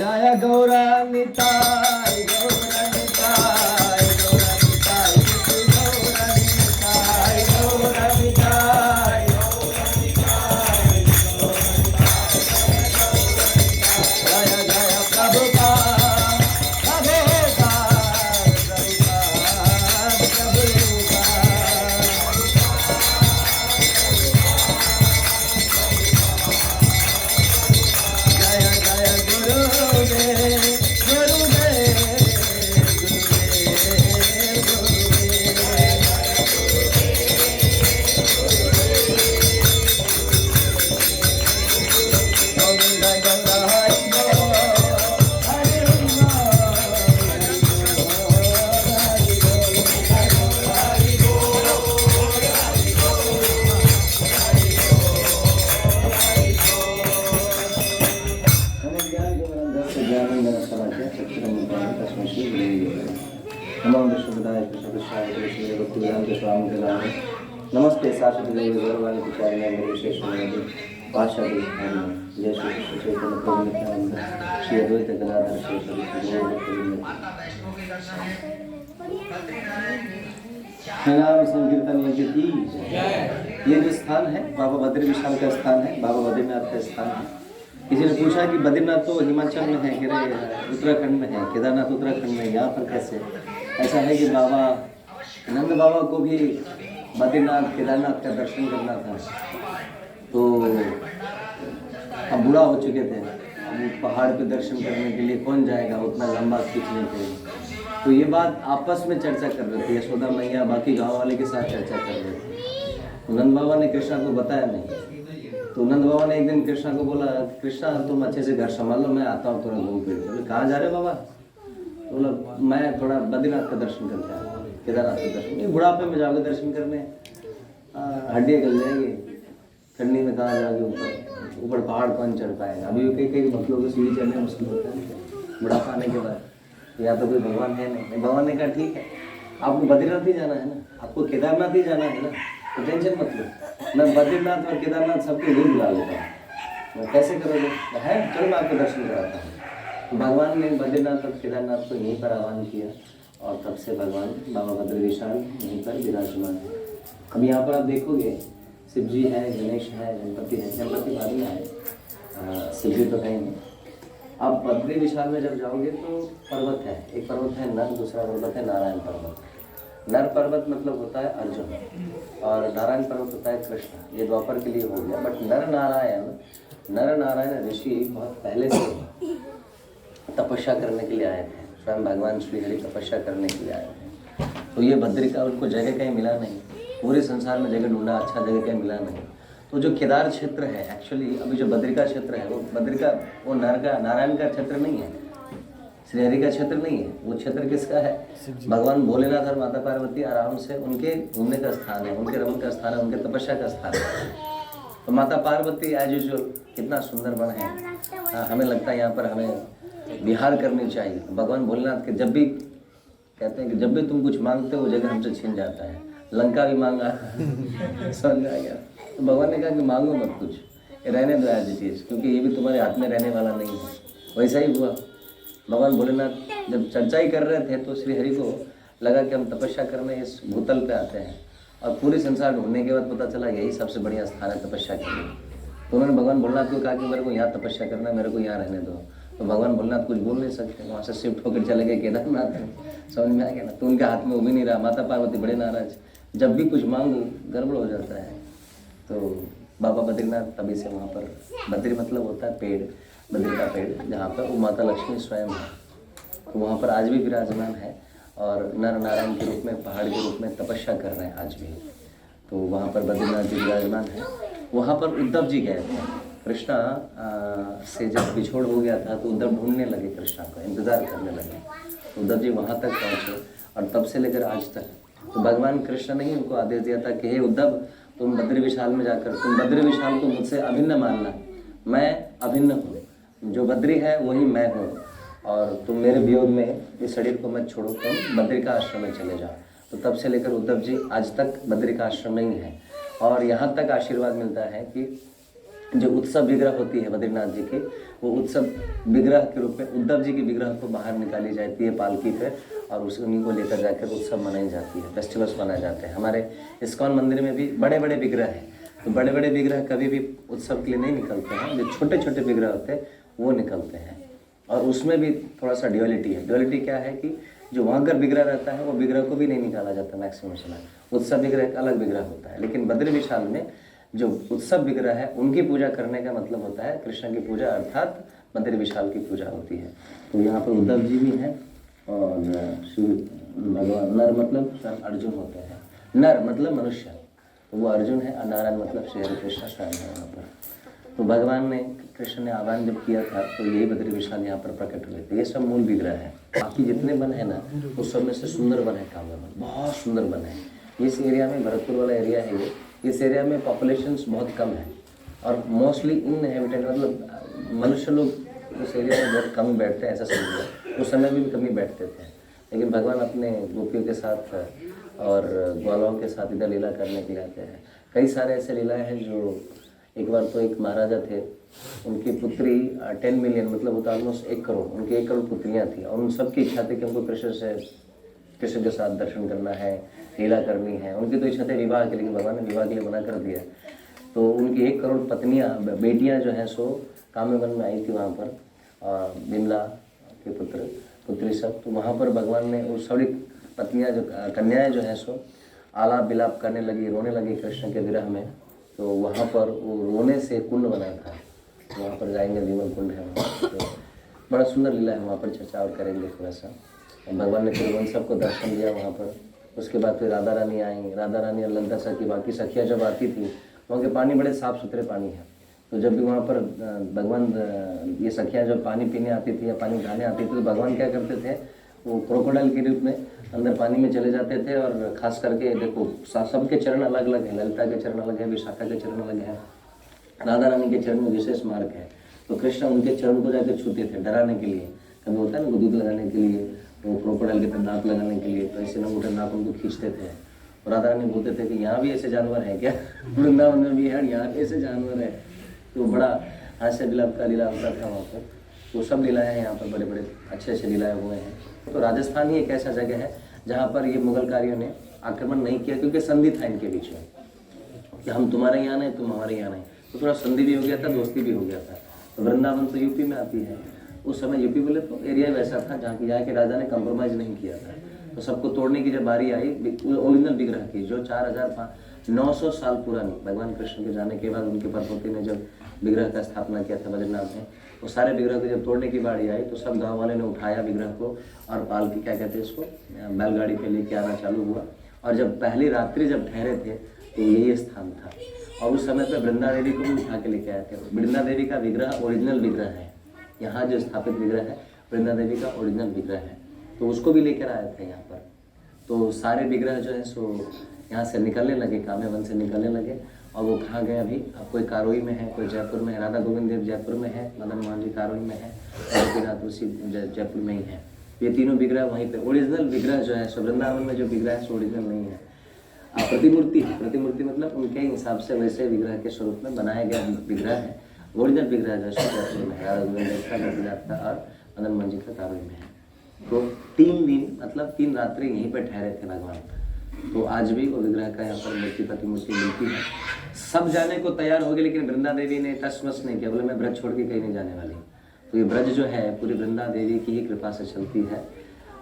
जय गौरा निताय गौरा निताय गौरा निताय गौरा निताय गौरा निताय जय जय प्रभुपाद प्रभुपाद जय जय गुरुदेव गुरुदेव गोविंद गंगा हरि बोल हरि नमस्ते शाश्वत देवी गौरवाणी पिचारी विशेष पाशा जय श्री कृष्ण चैतन्य प्रभु नित्यानंद श्री अद्वैत गदाधर नाम संकीर्तन की ये जो स्थान है बाबा बद्री विशाल का स्थान है, बाबा बद्रीनाथ का स्थान है। किसी ने पूछा कि बद्रीनाथ तो हिमाचल में है, उत्तराखंड में है, केदारनाथ उत्तराखंड में, यहाँ पर कैसे? ऐसा है कि बाबा नंद बाबा को भी बद्रीनाथ केदारनाथ का दर्शन करना था, तो हम बूढ़ा हो चुके थे, अब पहाड़ पे दर्शन करने के लिए कौन जाएगा, उतना लंबा खींचने के लिए। तो ये बात आपस में चर्चा कर रहे थे, यशोदा मैया बाकी गांव वाले के साथ चर्चा कर रहे थे। नंद बाबा ने कृष्णा को बताया नहीं, तो नंद बाबा ने एक दिन कृष्णा को बोला, कृष्णा तुम अच्छे से घर संभाल लो, मैं आता हूँ थोड़ा घूम फिर। बोले कहाँ जा रहे बाबा? तो बोला मैं थोड़ा बद्रीनाथ का दर्शन करके आया, केदारनाथ का दर्शन। ये बुढ़ापे में जाओगे दर्शन करने, हड्डियाँ गल जाएंगी, ठंडी में कहाँ जाओगे, ऊपर ऊपर पहाड़ कौन चढ़ पाएगा? अभी कई कई भक्तों को सीढ़ी चढ़ने मुश्किल होता है बुढ़ापा आने के बाद, या तो कोई भगवान है नहीं। भगवान ने कहा ठीक है, आपको बद्रीनाथ ही जाना है ना, आपको केदारनाथ ही जाना है ना, तो टेंशन मत लो, मैं बद्रीनाथ और केदारनाथ सबके लिए बुला लेता हूँ। कैसे करोगे? है चलो मैं आपको दर्शन कराता हूँ। तो भगवान ने बद्रीनाथ और केदारनाथ को यहीं पर आह्वान किया, और तब से भगवान बाबा बद्री विशाल यहीं पर विराजमान है। अब यहाँ पर आप देखोगे शिव जी है, गणेश है, गणपति है। गणपति बाद में है, शिव जी तो कहीं नहीं। आप बद्री विशाल में जब जाओगे तो पर्वत है, एक पर्वत है नर, दूसरा पर्वत है नारायण पर्वत। नर पर्वत मतलब होता है अर्जुन, और नारायण पर्वत होता है कृष्ण। ये द्वापर के लिए हो गया, बट नर नारायण ऋषि बहुत पहले से तपस्या करने के लिए आए थे। स्वयं भगवान श्री हरि तपस्या करने के लिए आए थे। तो ये बद्री का उनको जगह कहीं मिला नहीं, पूरे संसार में जगह ढूंढा, अच्छा जगह कहीं मिला नहीं। तो जो केदार क्षेत्र है, एक्चुअली अभी जो बद्री का क्षेत्र है, वो बद्री का, वो नारायण का क्षेत्र नहीं है, श्री हरि का क्षेत्र नहीं है। वो क्षेत्र किसका है? भगवान भोलेनाथ और माता पार्वती आराम से उनके घूमने का स्थान है, उनके रमन का स्थान है, उनके तपस्या का स्थान है। तो माता पार्वती एज यूजुअल कितना सुंदर बन है। हाँ, हमें लगता है यहाँ पर हमें विहार करनी चाहिए। भगवान भोलेनाथ के जब भी कहते हैं कि जब भी तुम कुछ मांगते हो वो जगह हमसे छीन जाता है। लंका भी मांगा समझ में आ गया। तो भगवान ने कहा कि मांगो मत कुछ, रहने दो एज इट इज, क्योंकि ये भी तुम्हारे हाथ में रहने वाला नहीं है। वैसा ही हुआ। भगवान भोलेनाथ जब चर्चा ही कर रहे थे तो श्री हरि को लगा कि हम तपस्या करने इस भूतल पे आते हैं, और पूरे संसार ढूंढने के बाद पता चला यही सबसे बढ़िया स्थान है तपस्या के लिए। तो उन्होंने भगवान भोलेनाथ को कहा कि मेरे को यहाँ तपस्या करना है, मेरे को यहाँ रहने दो। तो भगवान भोलेनाथ कुछ बोल नहीं सकते, वहाँ से शिफ्ट होकर चले गए केदारनाथ में। समझ में आ गया ना? तो उनके हाथ में वो भी नहीं रहा। माता पार्वती बड़े नाराज, जब भी कुछ मांगो गड़बड़ हो जाता है। तो बाबा बद्रीनाथ तभी से वहाँ पर, बद्री मतलब होता है पेड़, बद्री का पेड़, जहाँ पर वो माता लक्ष्मी स्वयं है। तो वहाँ पर आज भी विराजमान है, और नर नारायण के रूप में, पहाड़ के रूप में तपस्या कर रहे हैं आज भी। तो वहाँ पर बद्रीनाथ जी विराजमान है। वहाँ पर उद्धव जी गए थे। कृष्णा से जब बिछोड़ हो गया था तो उद्धव ढूंढने लगे, कृष्णा को इंतजार करने लगे। उद्धव जी वहाँ तक पहुँचे, और तब से लेकर आज तक तो भगवान कृष्ण ने ही उनको आदेश दिया था कि हे उद्धव, तुम बद्री विशाल में जाकर तुम बद्री विशाल को मुझसे अभिन्न मानना, मैं अभिन्न हूँ, जो बद्री है वही मैं हूँ। और तुम मेरे वियोग में इस शरीर को मत छोड़ो, तुम बद्रिका आश्रम में चले जाओ। तो तब से लेकर उद्धव जी आज तक बद्रिका आश्रम में ही हैं। और यहाँ तक आशीर्वाद मिलता है कि जो उत्सव विग्रह होती है बद्रीनाथ जी की, वो उत्सव विग्रह के रूप में उद्धव जी की विग्रह को बाहर निकाली जाती है पालकी पे, और उन्हीं को लेकर जाकर उत्सव मनाई जाती है, फेस्टिवल्स मनाए जाते हैं। हमारे इस्कॉन मंदिर में भी बड़े बड़े विग्रह हैं, तो बड़े बड़े विग्रह कभी भी उत्सव के लिए नहीं निकलते हैं, जो छोटे छोटे विग्रह होते हैं वो निकलते हैं। और उसमें भी थोड़ा सा ड्यूअलिटी है। ड्यूअलिटी क्या है कि जो वहाँ पर विग्रह रहता है वो विग्रह को भी नहीं निकाला जाता मैक्सिमम समय। उत्सव विग्रह एक अलग विग्रह होता है, लेकिन बद्री विशाल में जो उत्सव विग्रह है उनकी पूजा करने का मतलब होता है कृष्ण की पूजा, अर्थात बद्री विशाल की पूजा होती है। तो यहाँ पर उद्धव जी भी हैं और शिव भगवान, नर मतलब स्वयं अर्जुन होते हैं। नर मतलब मनुष्य, तो वो अर्जुन है, और नारायण मतलब श्री हरि कृष्ण स्वयं है यहाँ पर। तो भगवान ने, कृष्ण ने आह्वान जब किया था तो यही बद्री विशाल यहाँ पर प्रकट हुए थे। ये सब मूल विग्रह है। बाकी जितने वन है ना, उस सब में से सुंदर वन है कांवर वन, बहुत सुंदर वन है। इस एरिया में, भरतपुर वाला एरिया है ये, इस एरिया में पॉपुलेशंस बहुत कम है और मोस्टली इनहेबिटेड, मतलब मनुष्य लोग उस एरिया में बहुत कम बैठते हैं, ऐसा समझिए। उस समय भी कम ही बैठते थे, लेकिन भगवान अपने गोपियों के साथ और ग्वालों के साथ इधर लीला करने के लिए आते हैं। कई सारे ऐसे लीलाएं हैं जो, एक बार तो एक महाराजा थे, उनकी पुत्री 10 मिलियन, मतलब वो तो ऑलमोस्ट 1 करोड़, उनकी 1 करोड़ पुत्रियाँ थी, और उन सबकी इच्छा थी कि उनको कृष्ण के साथ दर्शन करना है, लीला करनी है। उनकी तो इच्छा थी विवाह के, लेकिन भगवान ने विवाह के लिए मना कर दिया। तो उनकी 1 करोड़ पत्नियां, बेटियां जो हैं सो काम्य वन में आई थी वहाँ पर, विमला के पुत्री सब। तो वहाँ पर भगवान ने वो सभी पत्नियां, जो कन्याएं जो हैं सो आलाप विलाप करने लगी, रोने लगी कृष्ण के विरह में। तो वहाँ पर वो रोने से कुंड बना था, वहाँ पर जाएंगे, विमल कुंड है वहाँ। तो बड़ा सुंदर लीला है, वहाँ पर चर्चा और करेंगे थोड़ा सा। भगवान ने फिर उन सबको दर्शन दिया वहाँ पर। उसके बाद फिर राधा रानी आई। राधा रानी और ललिता सखी, बाकी सखियाँ जब आती थी, वहाँ के पानी बड़े साफ़ सुथरे पानी है। तो जब भी वहाँ पर भगवान, ये सखियाँ जब पानी पीने आती थी या पानी उठाने आती थी, तो भगवान क्या करते थे, वो क्रोकोडाइल के रूप में अंदर पानी में चले जाते थे। और खास करके देखो, सबके चरण अलग अलग है, ललिता के चरण अलग है, विशाखा के चरण अलग है, राधा रानी के चरण में विशेष मार्ग है। तो कृष्ण उनके चरण को जाकर छूते थे डराने के लिए। कभी होता है ना, दूध लगाने के लिए, वो क्रोकोडाइल के तरह दांत लगाने के लिए, तो ऐसे नंगूठे नाक उनको खींचते थे। और राधा रानी बोलते थे कि यहाँ भी ऐसे जानवर हैं क्या, वृंदावन में भी है, यहाँ भी ऐसे जानवर है। तो बड़ा हास्य विलाप का लीला होता था वहाँ पर। वो सब लीलाएँ हैं यहाँ पर, बड़े बड़े अच्छे अच्छे लीलाएँ हुए हैं। तो राजस्थान ही एक ऐसा जगह है जहाँ पर ये मुगलकारियों ने आक्रमण नहीं किया, क्योंकि संधि था इनके बीच में कि हम तुम्हारे यहाँ नहीं, तुम हमारे यहाँ नहीं। तो थोड़ा संधि भी हो गया था, दोस्ती भी हो गया था। तो वृंदावन तो यूपी में आती है। उस समय यूपी बोले तो एरिया वैसा था जहाँ की यहाँ के राजा ने कंप्रोमाइज़ नहीं किया था। तो सबको तोड़ने की जब बारी आई, ओरिजिनल विग्रह की, जो 4900 साल पुरानी, भगवान कृष्ण के जाने के बाद उनके परपोती ने जब विग्रह का स्थापना किया था बद्रीनाथ में, वो सारे विग्रह को जब तोड़ने की बारी आई तो सब गांव वाले ने उठाया विग्रह को और पालकी, क्या कहते हैं इसको, बैलगाड़ी पे लेके आना चालू हुआ। और जब पहली रात्रि जब ठहरे थे तो यही स्थान था। और उस समय पे वृंदा देवी को भी उठा के लेके आए थे। वृंदा देवी का विग्रह ओरिजिनल विग्रह है, यहाँ जो स्थापित विग्रह है वृंदा देवी का ओरिजिनल विग्रह है, तो उसको भी लेकर आए थे यहाँ पर। तो सारे विग्रह जो है सो यहाँ से निकलने लगे, काम्य वन से निकलने लगे। और वो कहाँ गए अभी, अब कोई कारोई में है, कोई जयपुर में है, राधा गोविंद देव जयपुर में है, मदन मोहन जी कारोई में है, और गोपीनाथ तुलसी जयपुर में ही है। ये तीनों विग्रह वहीं पे, ओरिजिनल विग्रह जो है सो वृंदावन में जो विग्रह है सो ओरिजिनल नहीं है, प्रतिमूर्ति है। प्रतिमूर्ति मतलब उनके हिसाब से वैसे विग्रह के स्वरूप में बनाया गया विग्रह है। ओरिजिनल विग्रह जो है जयपुर में है, राधा गोविंद देव का, गोपीनाथ का और मदन मोहन जी का कारोई में है। तो 3 दिन मतलब 3 रात्रि यहीं पर ठहरे थे भगवान। तो आज भी वो विग्रह का यहाँ पर मूर्ति प्रतिमूर्ति मिलती है। सब जाने को तैयार हो गए, लेकिन वृंदा देवी ने टस-मस नहीं किया, बोले मैं ब्रज छोड़ के कहीं नहीं जाने वाली। तो ये ब्रज जो है पूरी वृंदा देवी की ही कृपा से चलती है।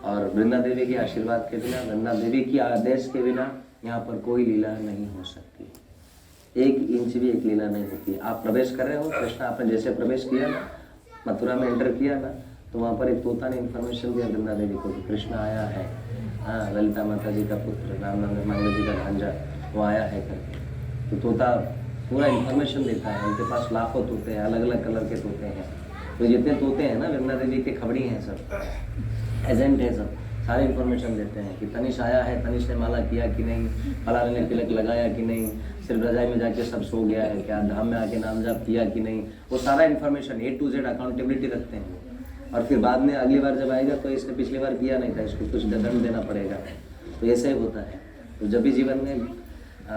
और वृंदा देवी के आशीर्वाद के बिना, वृंदा देवी की आदेश के बिना यहाँ पर कोई लीला नहीं हो सकती। 1 इंच भी एक लीला नहीं होती है। आप प्रवेश कर रहे हो, कृष्ण आपने जैसे प्रवेश किया ना, मथुरा में एंटर किया ना, तो वहाँ पर एक तोता ने इन्फॉर्मेशन दिया वृंदा देवी को कि कृष्ण आया है, हाँ, ललिता माता जी का पुत्र, राम मंगल जी का भांजा, वो आया है करके। तो तोता पूरा इन्फॉर्मेशन देता है। उनके पास लाखों तोते हैं, अलग अलग कलर के तोते हैं। तो जितने तोते हैं ना, वृंदा देवी के खबरी हैं, सब एजेंट हैं, सब सारे इन्फॉर्मेशन देते हैं कि तनिष आया है, तनिष ने माला किया कि नहीं, फलाने ने तिलक लगाया कि नहीं, सिर्फ रजाई में जाके सब सो गया है क्या, धाम में आके नाम जाप किया कि नहीं, वो सारा information A to Z accountability रखते हैं। और फिर बाद में अगली बार जब आएगा तो इसने पिछली बार किया नहीं था, इसको कुछ दंड देना पड़ेगा। तो ऐसा ही होता है। तो जब भी जीवन में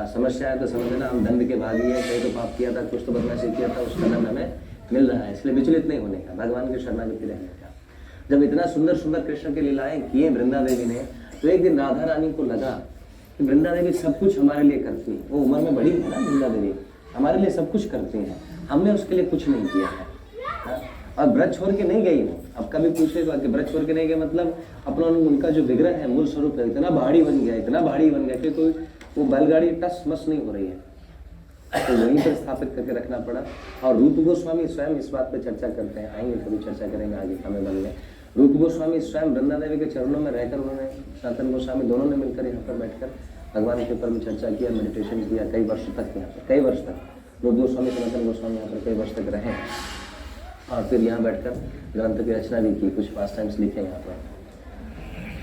समस्या है तो समझ लेना हम दंड के भागी है, कहीं तो पाप किया था, कुछ तो बदमाशी किया था, उसका दंड हमें मिल रहा है। इसलिए विचलित नहीं होने का, भगवान की शरणागति रहने का। जब इतना सुंदर सुंदर कृष्ण की लीलाएं किए वृंदा देवी ने, तो एक दिन राधा रानी को लगा कि वृंदा देवी सब कुछ हमारे लिए करती है। वो उम्र में बड़ी है ना वृंदा देवी, हमारे लिए सब कुछ करती हैं, हमने उसके लिए कुछ नहीं किया है। और ब्रज छोड़ के नहीं गई वो। अब कभी पूछेगा कि ब्रज छोड़ के नहीं गए मतलब अपना उनका जो विग्रह है, मूल स्वरूप है, इतना भारी बन गया, इतना भारी बन गया कि कोई वो बैलगाड़ी टस मस नहीं हो रही है, तो वहीं पर स्थापित करके रखना पड़ा। और रूप गोस्वामी स्वयं इस बात पर चर्चा करते हैं, आएंगे कभी चर्चा करेंगे आगे समय बन में। रूप गोस्वामी स्वयं वृंदा देवी के चरणों में रहकर उन्होंने, सनातन गोस्वामी दोनों ने मिलकर यहाँ पर बैठकर भगवान के ऊपर में चर्चा किया, मेडिटेशन किया कई वर्ष तक। यहाँ पर कई वर्ष तक रूप गोस्वामी सनातन गोस्वामी यहाँ पर कई वर्ष तक रहे और फिर यहाँ बैठकर ग्रंथ की रचना भी की, कुछ पास टाइम्स लिखे यहाँ पर।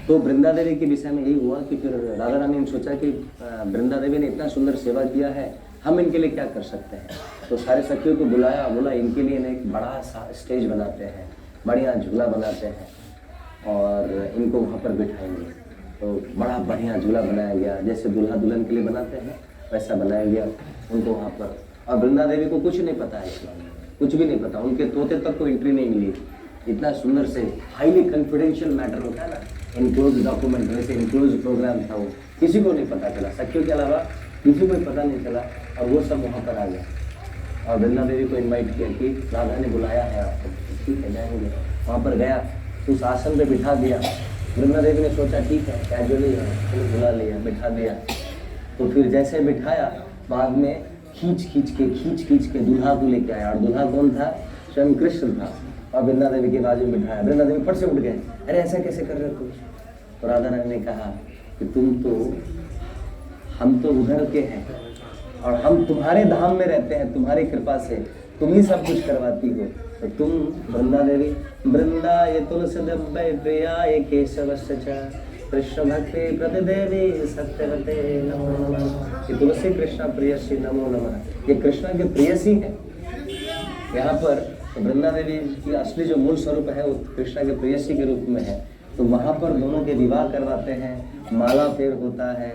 तो वृंदा देवी के विषय में यही हुआ कि फिर राधा रानी ने सोचा कि वृंदा देवी ने इतना सुंदर सेवा किया है, हम इनके लिए क्या कर सकते हैं। तो सारे सखियों को बुलाया, बोला इनके लिए ना एक बड़ा सा स्टेज बनाते हैं, बढ़िया झूला बनाते हैं और इनको वहाँ पर बिठाएंगे। तो बड़ा बढ़िया झूला बनाया गया, जैसे दूल्हा दुल्हन के लिए बनाते हैं वैसा बनाया गया उनको वहाँ पर। और वृंदा देवी को कुछ नहीं पता है इस्लाम में, कुछ भी नहीं पता, उनके तोते तक को एंट्री नहीं मिली। इतना सुंदर से हाईली कॉन्फिडेंशियल मैटर होता है ना, इनक्लोज डॉक्यूमेंट, वैसे इनक्लोज प्रोग्राम था वो, किसी को नहीं पता चला, सखियों के अलावा किसी को पता नहीं चला। और वो सब वहाँ पर आ गया और वृंदा देवी को इनवाइट किया कि राधा ने बुलाया है आपको, ठीक है जाएंगे। वहाँ पर गया, उस आसन पे बिठा दिया। वृंदा देवी ने सोचा ठीक है कैजुअली बुला लिया, बिठा दिया। तो फिर जैसे बिठाया, बाद में खींच खींच के दूल्हा को लेके आया। और दूल्हा कौन था? स्वयं कृष्ण था। और वृंदा देवी के बाजू में बिठाया। वृंदा देवी फट से उठ गए, अरे ऐसा कैसे कर रहे हो कुछ? तो राधा रानी ने कहा कि हम तो उधर के हैं और हम तुम्हारे धाम में रहते हैं, तुम्हारी कृपा से तुम ही सब कुछ करवाती हो। तो तुम वृंदा देवी, वृंदा ये तुलसी प्रिया ये केशव कृष्ण भक्ति प्रतिदेवी सत्यवते नमो नमः। ये तुलसी कृष्ण प्रियसी नमो नमः, ये कृष्ण के प्रियसी है। यहाँ पर वृंदा देवी की असली जो मूल स्वरूप है वो कृष्ण के प्रियसी के रूप में है। तो वहाँ पर दोनों के विवाह करवाते हैं, माला फेर होता है,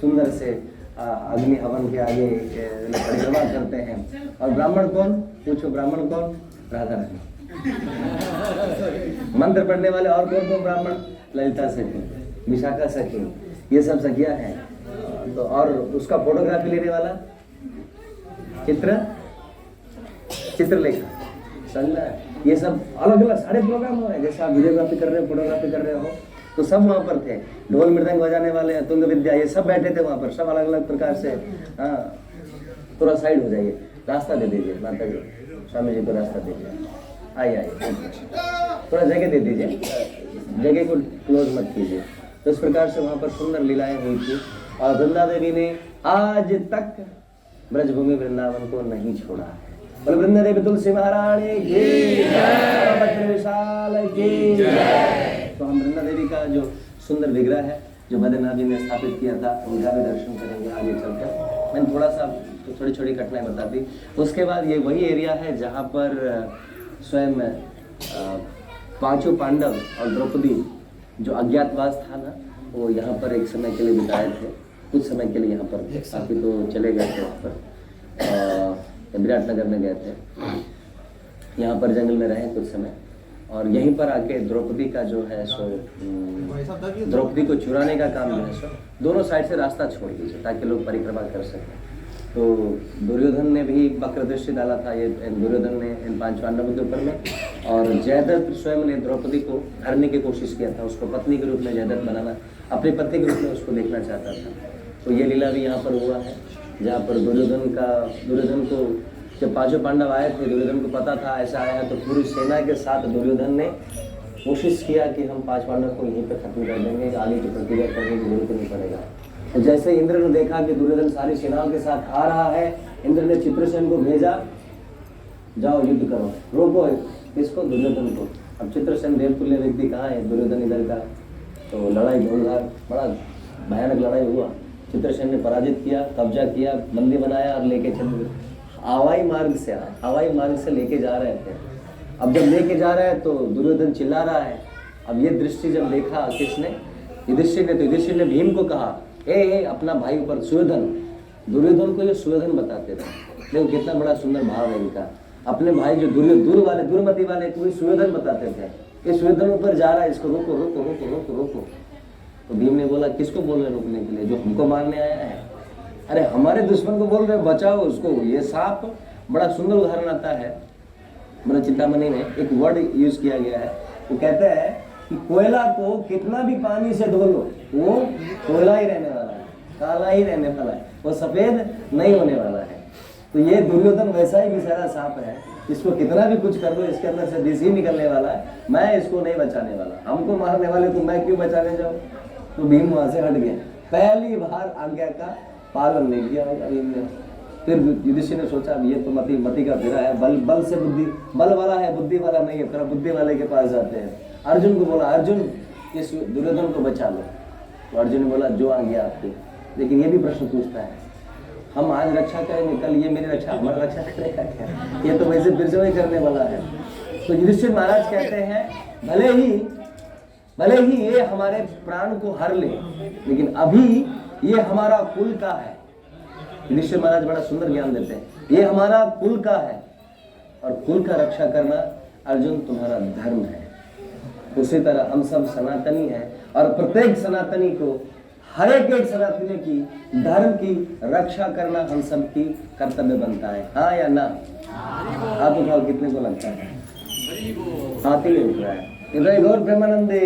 सुंदर से अग्नि हवन के आगे परिक्रमा करते हैं। और ब्राह्मण कौन? पूछो ब्राह्मण कौन? राधा रानी। मंत्र पढ़ने वाले और कौन ब्राह्मण? ललिता सखी, विशाखा सखी, ये सब सखियां हैं। तो और उसका फोटोग्राफी लेने वाला चित्रलेखा, समझना। ये सब अलग अलग सारे प्रोग्राम हो रहे हैं, जैसे आप वीडियोग्राफी कर रहे हो, फोटोग्राफी कर रहे हो, तो सब वहाँ पर थे। ढोल मृदंग बजाने वाले, तुंग विद्या, ये सब बैठे थे वहाँ पर, सब अलग अलग प्रकार से। हाँ, थोड़ा साइड हो जाइए, रास्ता दे दीजिए माता जी, स्वामी जी को रास्ता दीजिए। आइए थोड़ा जगह दे दीजिए, जगह को क्लोज मत कीजिए। तो इस प्रकार से वहाँ पर सुंदर लीलाएं हुई थी। और वृंदा देवी ने आज तक ब्रजभूमि वृंदावन को नहीं छोड़ा है। बोल वृंदा देवी तुलसी महारानी की जय, विशाल की जय। तो हम वृंदा देवी का जो सुंदर विग्रह है जो बद्रीनाथ जी ने स्थापित किया था, उनका भी दर्शन करेंगे आगे चलकर। मैंने थोड़ा सा छोटी छोटी घटनाएं बता दी। उसके बाद ये वही एरिया है जहाँ पर स्वयं पांचों पांडव और द्रौपदी जो अज्ञातवास था ना, वो यहाँ पर एक समय के लिए बिताए थे, कुछ समय के लिए यहाँ पर थे, काफी तो चले गए थे वहाँ पर, विराटनगर में गए थे, यहाँ पर जंगल में रहे कुछ समय। और यहीं पर आके द्रौपदी का जो है सो द्रौपदी को चुराने का काम जो है सो दोनों साइड से रास्ता छोड़ दीजिए ताकि लोग परिक्रमा कर सकें। तो दुर्योधन ने भी वक्र दृष्टि डाला था, ये दुर्योधन ने इन पांच पांडवों के ऊपर में। और जयद्रथ स्वयं ने द्रौपदी को हरने की कोशिश किया था, उसको पत्नी के रूप में जयद्रथ बनाना, अपनी पत्नी के रूप में उसको देखना चाहता था। तो ये लीला भी यहाँ पर हुआ है, जहाँ पर दुर्योधन को जब पांचों पांडव आए थे, दुर्योधन को पता था ऐसा आया है, तो पूरी सेना के साथ दुर्योधन ने कोशिश किया कि हम पांच पांडव को यहीं पर खत्म कर देंगे, आगे की प्रतिक्रिया करने की जरूरत नहीं पड़ेगा। तो जैसे इंद्र ने देखा कि दुर्योधन सारी सेनाओं के साथ आ रहा है, इंद्र ने चित्रसेन को भेजा, जाओ युद्ध करो, रोको इसको, दुर्योधन को। अब चित्रसेन देवतुल्य व्यक्ति कहाँ है, दुर्योधन इधर का। तो लड़ाई जोरदार, बड़ा भयानक लड़ाई हुआ। चित्रसेन ने पराजित किया, कब्जा किया, बंदी बनाया और लेके चल हवाई मार्ग से लेके जा रहे थे। अब जब लेके जा रहा है तो दुर्योधन चिल्ला रहा है। अब ये दृष्टि जब देखा किसने, युधिष्ठिर ने, तो युधिष्ठिर ने भीम को कहा, ए अपना भाई ऊपर सुयोधन। दुर्योधन को ये सुयोधन बताते थे। देखो कितना बड़ा सुंदर भाव है इनका। अपने भाई जो दुर्मति वाले को सुयोधन बताते थे। ये सुयोधन ऊपर जा रहा है, इसको रोको रोको रोको रोको रोको। तो भीम ने बोला, किसको बोल रहे रोकने के लिए? जो हमको मारने आया है। अरे हमारे दुश्मन को बोल रहे बचाओ उसको। ये सांप बड़ा सुंदर उदाहरण आता है बड़ा चिंतामणि में, एक वर्ड यूज किया गया है। वो कहता है कि कोयला को कितना भी पानी से धो लो वो कोयला ही रहने वाला है, काला ही रहने वाला है, वो सफेद नहीं होने वाला है। तो ये दुर्योधन वैसा ही बेचारा सांप है, इसको कितना भी कुछ कर लो इसके अंदर से विष ही निकलने वाला है। मैं इसको नहीं बचाने वाला, हमको मारने वाले को मैं क्यों बचाने जाऊं? तो भीम वहां से हट गया। पहली बार आज्ञा का पालन नहीं किया होगा भीम ने। फिर युधिष्ठिर ने सोचा अब ये तो मति का फिरा है, बल से बुद्धि, बल वाला है बुद्धि वाला नहीं है, फिर बुद्धि वाले के पास जाते हैं। अर्जुन को बोला, अर्जुन इस दुर्योधन को बचा लो। तो अर्जुन ने बोला, जो आज्ञा आपकी। लेकिन ये भी प्रश्न पूछता है, हम आज रक्षा करेंगे, कल ये मेरी रक्षा हमारा रक्षा करेगा क्या? ये तो वैसे फिर से करने वाला है। तो युधिष्ठिर महाराज कहते हैं, भले ही ये हमारे प्राण को हर ले, लेकिन अभी ये हमारा कुल का है। युधिष्ठिर महाराज बड़ा सुंदर ज्ञान देते हैं, ये हमारा कुल का है और कुल का रक्षा करना अर्जुन तुम्हारा धर्म है। उसी तरह हम सब सनातनी हैं और प्रत्येक सनातनी को, हर एक सनातनी की धर्म की रक्षा करना हम सब की कर्तव्य बनता है। हाँ या ना? हाथ उठाओ, कितने को लगता है? हाथ ही उठ रहा है। गौर प्रेमानंदे।